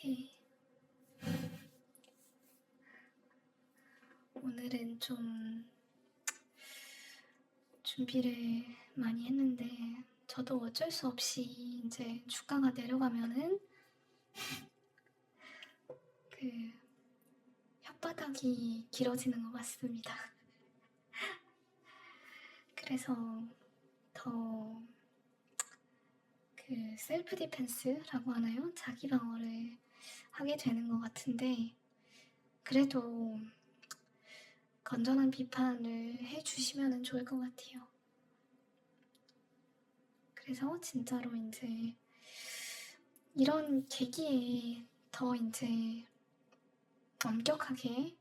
네. 오늘은 좀 준비를 많이 했는데 저도 어쩔 수 없이 이제 주가가 내려가면은 그 혓바닥이 길어지는 것 같습니다. 그래서 더 셀프 디펜스라고 하나요? 자기 방어를 하게 되는 것 같은데 그래도 건전한 비판을 해주시면 좋을 것 같아요. 그래서 진짜로 이제 이런 계기에 더 이제 엄격하게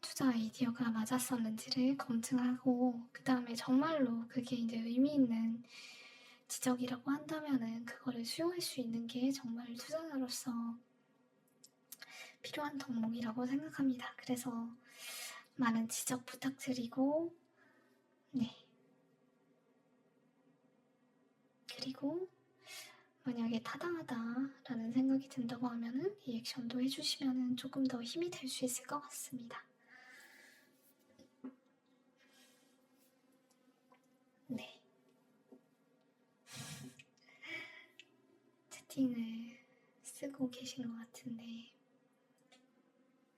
투자 아이디어가 맞았었는지를 검증하고 그 다음에 정말로 그게 이제 의미 있는 지적이라고 한다면은 그거를 수용할 수 있는 게 정말 투자자로서 필요한 덕목이라고 생각합니다. 그래서 많은 지적 부탁드리고 네. 그리고 만약에 타당하다라는 생각이 든다고 하면은 리액션도 해주시면은 조금 더 힘이 될 수 있을 것 같습니다. 네. 채팅을 쓰고 계신 것 같은데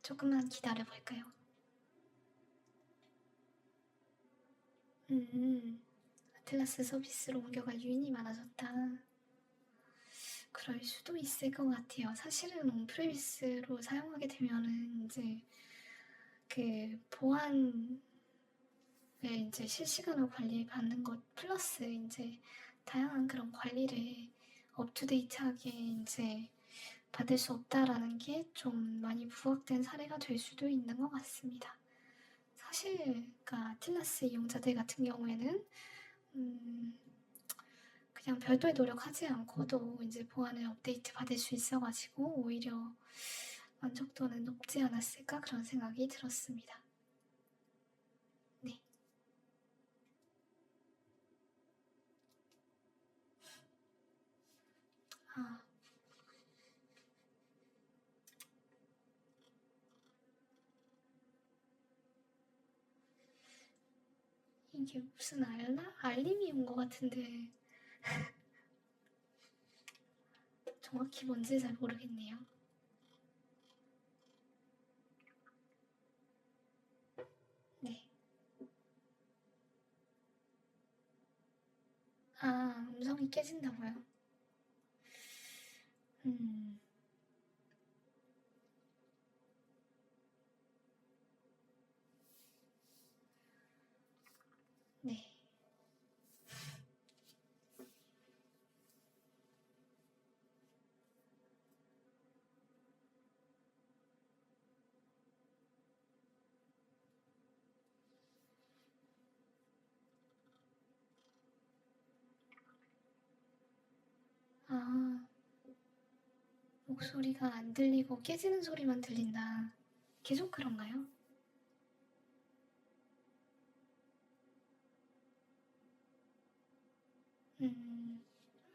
조금만 기다려볼까요? 아틀라스 서비스로 옮겨갈 유인이 많아졌다. 그럴 수도 있을 것 같아요. 사실은 온프레미스로 사용하게 되면은 이제 그 보안을 이제 실시간으로 관리받는 것 플러스 이제 다양한 그런 관리를 업투데이트하게 이제 받을 수 없다라는 게 좀 많이 부각된 사례가 될 수도 있는 것 같습니다. 사실 그러니까 아틀라스 이용자들 같은 경우에는 그냥 별도의 노력하지 않고도 이제 보안을 업데이트 받을 수 있어가지고 오히려 만족도는 높지 않았을까 그런 생각이 들었습니다. 네. 아. 이게 무슨 알림이 온 것 같은데 정확히 뭔지 잘 모르겠네요. 네. 아, 음성이 깨진다고요? 네. 아, 목소리가 안 들리고 깨지는 소리만 들린다. 계속 그런가요?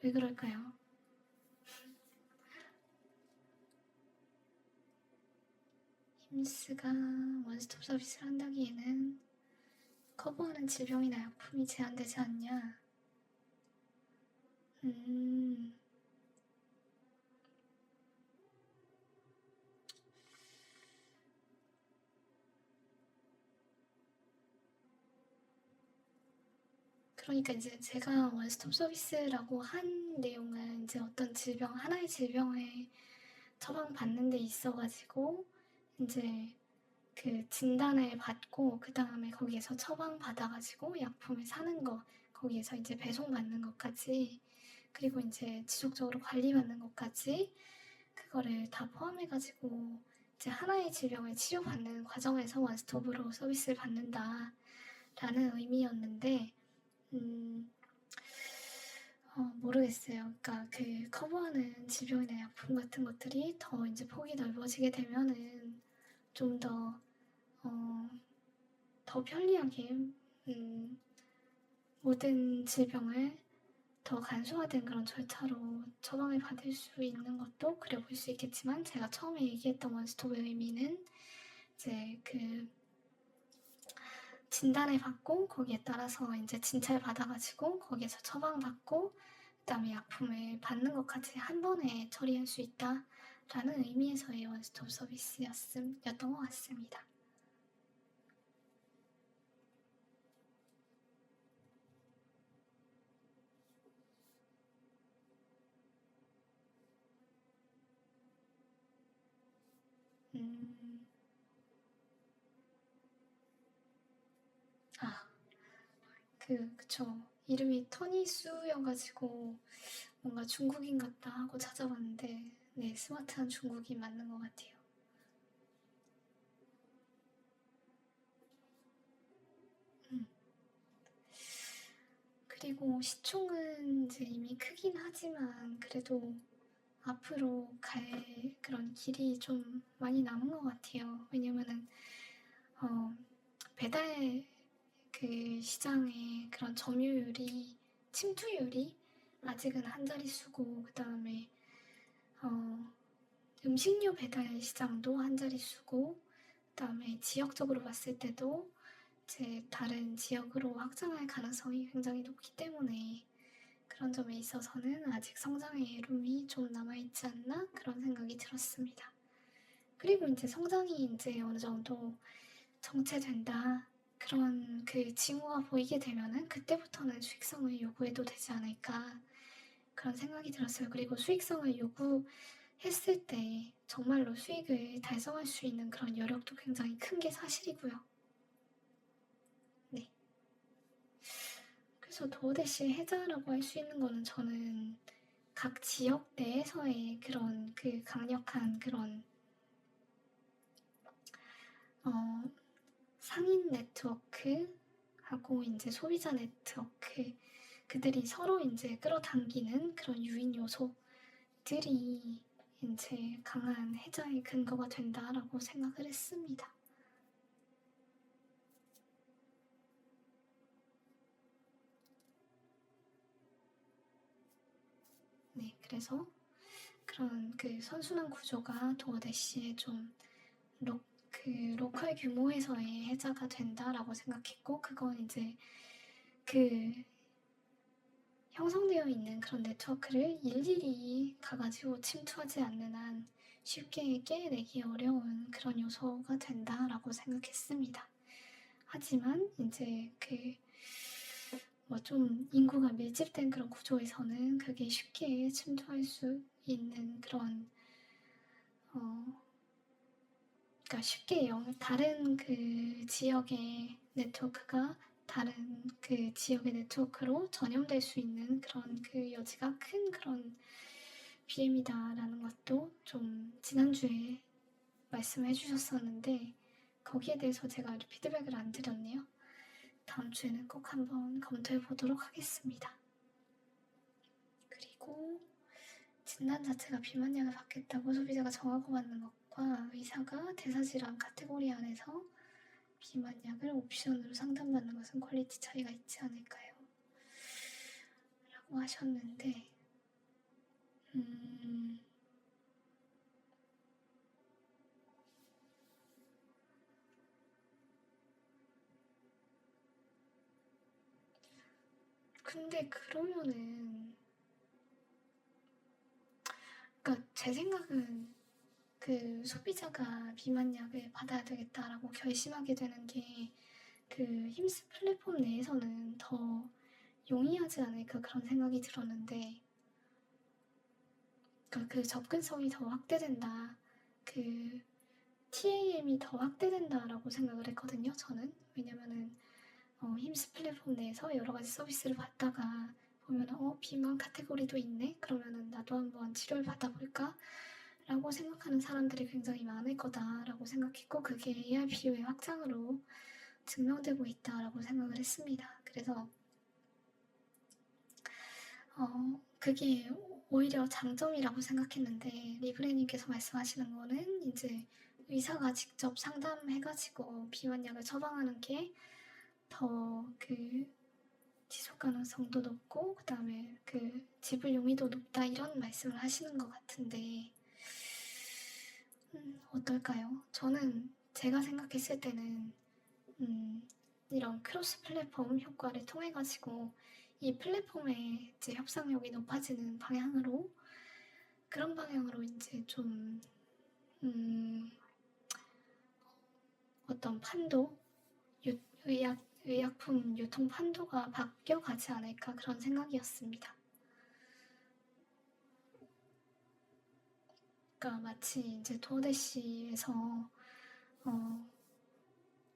왜 그럴까요? 힘스가 원스톱 서비스를 한다기에는 커버하는 질병이나 약품이 제한되지 않냐? 그러니까 이제 제가 원스톱 서비스라고 한 내용은 이제 어떤 질병, 하나의 질병을 처방받는 데 있어가지고 이제 그 진단을 받고 그 다음에 거기에서 처방받아가지고 약품을 사는 거, 거기에서 이제 배송받는 것까지 그리고 이제 지속적으로 관리받는 것까지 그거를 다 포함해가지고 이제 하나의 질병을 치료받는 과정에서 원스톱으로 서비스를 받는다라는 의미였는데 모르겠어요. 그러니까 그 커버하는 질병이나 약품 같은 것들이 더 이제 폭이 넓어지게 되면은 좀 더 편리하게 모든 질병을 더 간소화된 그런 절차로 처방을 받을 수 있는 것도 그래 보일 수 있겠지만, 제가 처음에 얘기했던 원스톱의 의미는 이제 그 진단을 받고 거기에 따라서 이제 진찰 받아가지고 거기에서 처방받고 그다음에 약품을 받는 것까지 한 번에 처리할 수 있다라는 의미에서의 원스톱 서비스였던 것 같습니다. 아, 그쵸. 이름이 터니수여가지고 뭔가 중국인 같다 하고 찾아봤는데, 네, 스마트한 중국인 맞는 것 같아요. 그리고 시총은 이제 이미 크긴 하지만 그래도 앞으로 갈 그런 길이 좀 많이 남은 것 같아요. 왜냐면은 배달 그 시장의 그런 점유율이, 침투율이 아직은 한 자릿수고, 그 다음에 음식료 배달 시장도 한 자릿수고, 그 다음에 지역적으로 봤을 때도 제 다른 지역으로 확장할 가능성이 굉장히 높기 때문에 그런 점에 있어서는 아직 성장의 룸이 좀 남아있지 않나 그런 생각이 들었습니다. 그리고 이제 성장이 이제 어느 정도 정체된다 그런 그 징후가 보이게 되면은 그때부터는 수익성을 요구해도 되지 않을까 그런 생각이 들었어요. 그리고 수익성을 요구했을 때 정말로 수익을 달성할 수 있는 그런 여력도 굉장히 큰 게 사실이고요. 네. 그래서 도어대시 해자라고 할 수 있는 거는 저는 각 지역 내에서의 그런 그 강력한 그런 상인 네트워크하고 이제 소비자 네트워크, 그들이 서로 이제 끌어당기는 그런 유인 요소들이 이제 강한 해자의 근거가 된다라고 생각을 했습니다. 네, 그래서 그런 그 선순환 구조가 도어대시의 좀 로컬 규모에서의 해자가 된다라고 생각했고, 그건 이제 그 형성되어 있는 그런 네트워크를 일일이 가가지고 침투하지 않는 한 쉽게 깨내기 어려운 그런 요소가 된다라고 생각했습니다. 하지만 이제 그 뭐 좀 인구가 밀집된 그런 구조에서는 그게 쉽게 침투할 수 있는 그런 그러니까 쉽게 다른 그 지역의 네트워크가 다른 그 지역의 네트워크로 전염될 수 있는 그런 그 여지가 큰 그런 BM이다라는 것도 좀 지난주에 말씀해 주셨었는데, 거기에 대해서 제가 피드백을 안 드렸네요. 다음 주에는 꼭 한번 검토해 보도록 하겠습니다. 그리고 진단 자체가 비만약을 받겠다고 소비자가 정하고 받는 것과 의사가 대사질환 카테고리 안에서 비만약을 옵션으로 상담받는 것은 퀄리티 차이가 있지 않을까요? 라고 하셨는데, 근데 그러면은, 그러니까 제 생각은 그 소비자가 비만약을 받아야 되겠다라고 결심하게 되는 게 그 힘스 플랫폼 내에서는 더 용이하지 않을까 그런 생각이 들었는데, 그러니까 그 접근성이 더 확대된다, 그 TAM이 더 확대된다라고 생각을 했거든요, 저는. 왜냐면은 힘스 플랫폼 내에서 여러 가지 서비스를 받다가 보면 비만 카테고리도 있네? 그러면은 나도 한번 치료를 받아볼까? 라고 생각하는 사람들이 굉장히 많을 거다라고 생각했고, 그게 ARPU의 확장으로 증명되고 있다라고 생각을 했습니다. 그래서 그게 오히려 장점이라고 생각했는데, 리브레님께서 말씀하시는 거는 이제 의사가 직접 상담해가지고 비만약을 처방하는 게 더 그 지속 가능성도 높고 그다음에 그 지불 용이도 높다 이런 말씀을 하시는 것 같은데 어떨까요? 저는 제가 생각했을 때는 이런 크로스 플랫폼 효과를 통해 가지고 이 플랫폼의 이제 협상력이 높아지는 방향으로 그런 방향으로 이제 좀 어떤 판도 의약품 유통 판도가 바뀌어가지 않을까 그런 생각이었습니다. 그러니까 마치 이제 도어대시에서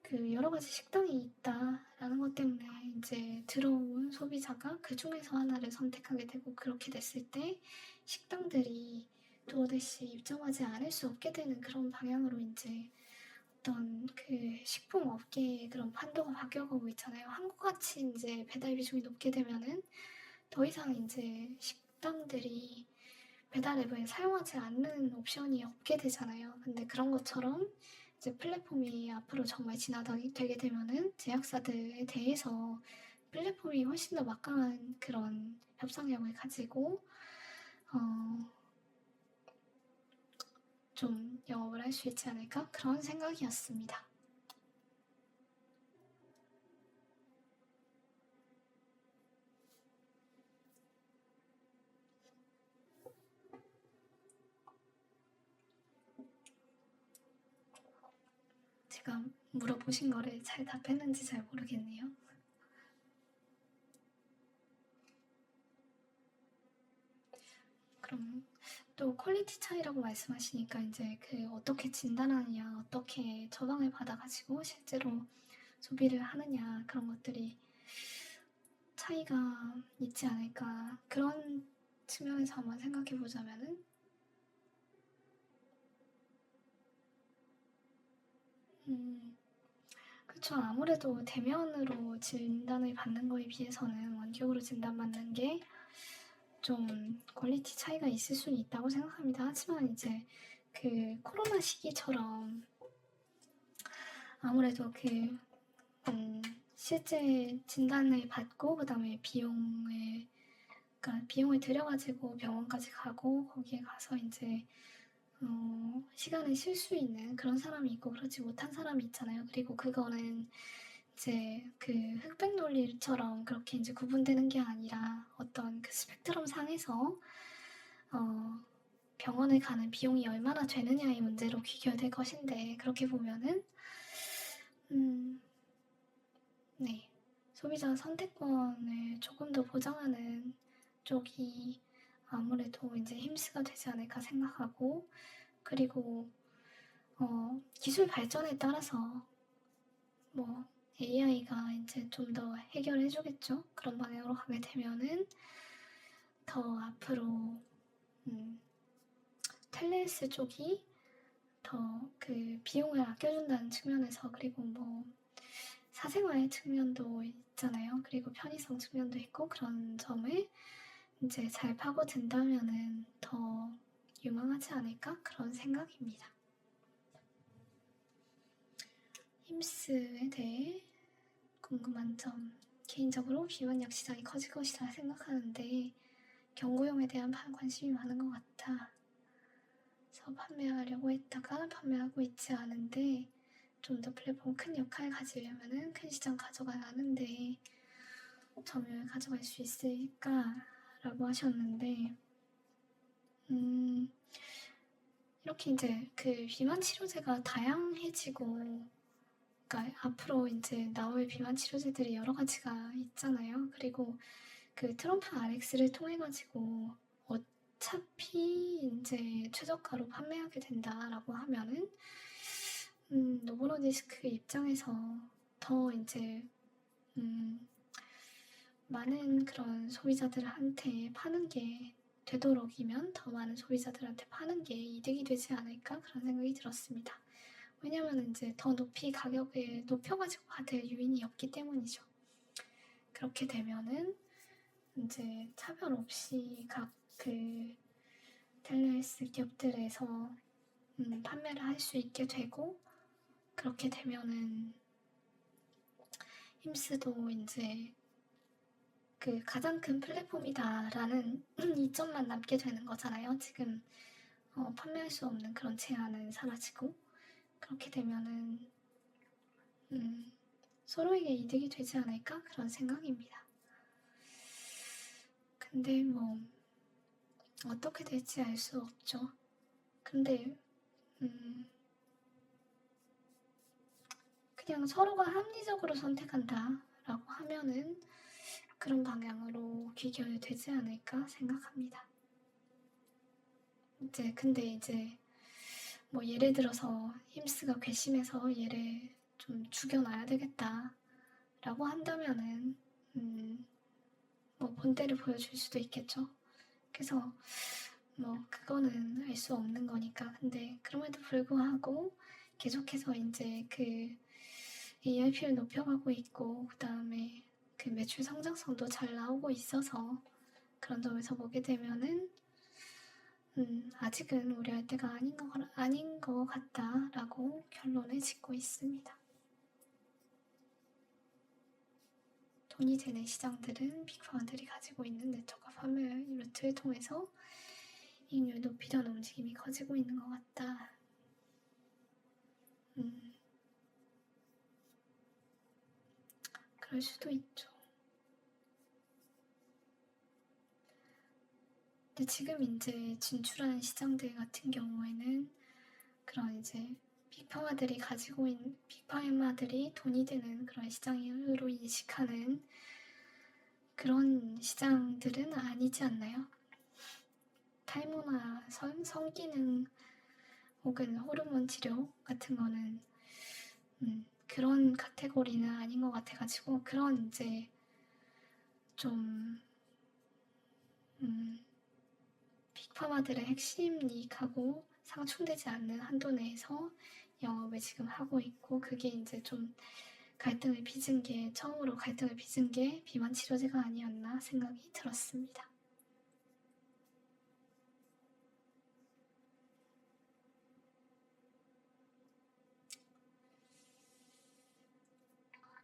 그 여러 가지 식당이 있다라는 것 때문에 이제 들어온 소비자가 그 중에서 하나를 선택하게 되고 그렇게 됐을 때 식당들이 도어대시 입점하지 않을 수 없게 되는 그런 방향으로 이제 어떤 그 식품 업계의 그런 판도가 바뀌어가고 있잖아요. 한국같이 이제 배달 비중이 높게 되면은 더 이상 이제 식당들이 배달 앱을 사용하지 않는 옵션이 없게 되잖아요. 근데 그런 것처럼 이제 플랫폼이 앞으로 정말 진화되게 되면은 제약사들에 대해서 플랫폼이 훨씬 더 막강한 그런 협상력을 가지고 좀 영업을 할 수 있지 않을까 그런 생각이었습니다. 제가 물어보신 거를 잘 답했는지 잘 모르겠네요. 그럼 또 퀄리티 차이라고 말씀하시니까 이제 그 어떻게 진단하느냐, 어떻게 처방을 받아가지고 실제로 소비를 하느냐 그런 것들이 차이가 있지 않을까 그런 측면에서 한번 생각해 보자면은 그쵸. 아무래도 대면으로 진단을 받는 거에 비해서는 원격으로 진단받는 게 좀 퀄리티 차이가 있을 수는 있다고 생각합니다. 하지만 이제 그 코로나 시기처럼 아무래도 그 실제 진단을 받고 그다음에 비용을 들여가지고 병원까지 가고 거기에 가서 이제 시간을 쉴 수 있는 그런 사람이 있고 그렇지 못한 사람이 있잖아요. 그리고 그거는 이제 그 흑백 논리처럼 그렇게 이제 구분되는 게 아니라 어떤 그 스펙트럼 상에서 병원에 가는 비용이 얼마나 되느냐의 문제로 귀결될 것인데 그렇게 보면은 네 소비자 선택권을 조금 더 보장하는 쪽이 아무래도 이제 힘쓰가 되지 않을까 생각하고 그리고 기술 발전에 따라서 뭐 AI가 이제 좀 더 해결해주겠죠. 그런 방향으로 가게 되면은 더 앞으로 텔레스 쪽이 더 그 비용을 아껴준다는 측면에서 그리고 뭐 사생활 측면도 있잖아요. 그리고 편의성 측면도 있고 그런 점을 이제 잘 파고든다면은 더 유망하지 않을까 그런 생각입니다. 힘스에 대해 궁금한 점 개인적으로 비만약 시장이 커질 것이라 생각하는데 경구용에 대한 관심이 많은 것 같아서 판매하려고 했다가 판매하고 있지 않은데 좀 더 플랫폼 큰 역할 가지려면은 큰 시장 가져가야 하는데 점유율 가져갈 수 있을까라고 하셨는데 이렇게 이제 그 비만 치료제가 다양해지고 그러니까 앞으로 이제 나올 비만 치료제들이 여러 가지가 있잖아요. 그리고 그 트럼프 RX를 통해 가지고 어차피 이제 최저가로 판매하게 된다라고 하면은 노보노디스크 입장에서 더 이제 많은 그런 소비자들한테 파는 게 되도록이면 더 많은 소비자들한테 파는 게 이득이 되지 않을까 그런 생각이 들었습니다. 왜냐면 이제 더 높이 가격을 높여가지고 받을 요인이 없기 때문이죠. 그렇게 되면은 이제 차별 없이 각 그 텔레스 기업들에서 판매를 할 수 있게 되고 그렇게 되면은 힘스도 이제 그 가장 큰 플랫폼이다라는 이점만 남게 되는 거잖아요. 지금 판매할 수 없는 그런 제한은 사라지고 그렇게 되면은 서로에게 이득이 되지 않을까 그런 생각입니다. 근데 뭐 어떻게 될지 알 수 없죠. 근데 그냥 서로가 합리적으로 선택한다라고 하면은 그런 방향으로 귀결되지 않을까 생각합니다. 근데 이제 뭐 예를 들어서 힘스가 괘씸해서 얘를 좀 죽여놔야 되겠다라고 한다면은 뭐 본때를 보여줄 수도 있겠죠. 그래서 뭐 그거는 알 수 없는 거니까. 근데 그럼에도 불구하고 계속해서 이제 그 ARP를 높여가고 있고 그 다음에 그 매출 성장성도 잘 나오고 있어서 그런 점에서 보게 되면은 아직은 우려할 때가 아닌 것 같다라고 결론을 짓고 있습니다. 돈이 되는 시장들은 빅파워들이 가지고 있는 네트워크 판매 루트를 통해서 이익률 높이려는 움직임이 커지고 있는 것 같다. 그럴 수도 있죠. 근데 지금 이제 진출한 시장들 같은 경우에는 그런 이제 빅파마들이 돈이 되는 그런 시장으로 인식하는 그런 시장들은 아니지 않나요? 탈모나 성기능 혹은 호르몬 치료 같은 거는 그런 카테고리는 아닌 것 같아가지고 그런 이제 좀 빅파마들의 핵심 이익하고 상충되지 않는 한도 내에서 영업을 지금 하고 있고 그게 이제 좀 처음으로 갈등을 빚은 게 비만 치료제가 아니었나 생각이 들었습니다.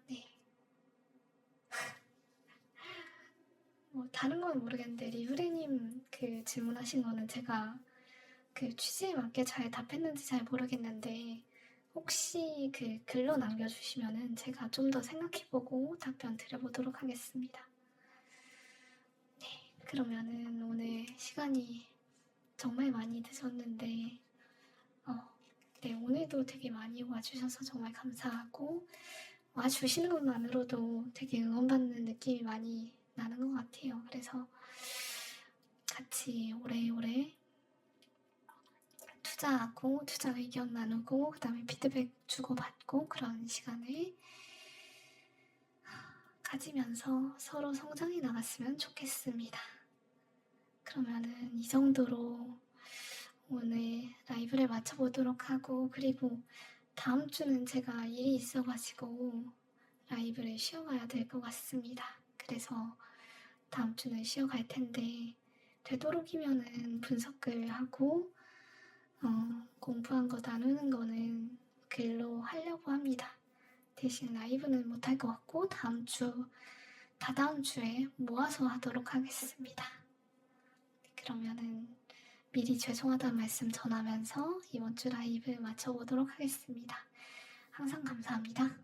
네. 뭐 다른 건 모르겠는데 리브레님 그 질문하신 거는 제가 그 취지에 맞게 잘 답했는지 잘 모르겠는데 혹시 그 글로 남겨주시면은 제가 좀 더 생각해보고 답변 드려보도록 하겠습니다. 네, 그러면은 오늘 시간이 정말 많이 늦었는데 네, 오늘도 되게 많이 와주셔서 정말 감사하고 와주시는 것만으로도 되게 응원받는 느낌이 많이 나는 것 같아요. 그래서 같이 오래오래 투자하고 투자 의견 나누고 그 다음에 피드백 주고받고 그런 시간을 가지면서 서로 성장해 나갔으면 좋겠습니다. 그러면은 이 정도로 오늘 라이브를 마쳐보도록 하고 그리고 다음 주는 제가 일이 있어가지고 라이브를 쉬어가야 될 것 같습니다. 그래서 다음 주는 쉬어갈 텐데 되도록이면은 분석글 하고 공부한 거 나누는 거는 글로 하려고 합니다. 대신 라이브는 못할 것 같고 다다음 주에 모아서 하도록 하겠습니다. 그러면은 미리 죄송하다는 말씀 전하면서 이번 주 라이브 마쳐보도록 하겠습니다. 항상 감사합니다.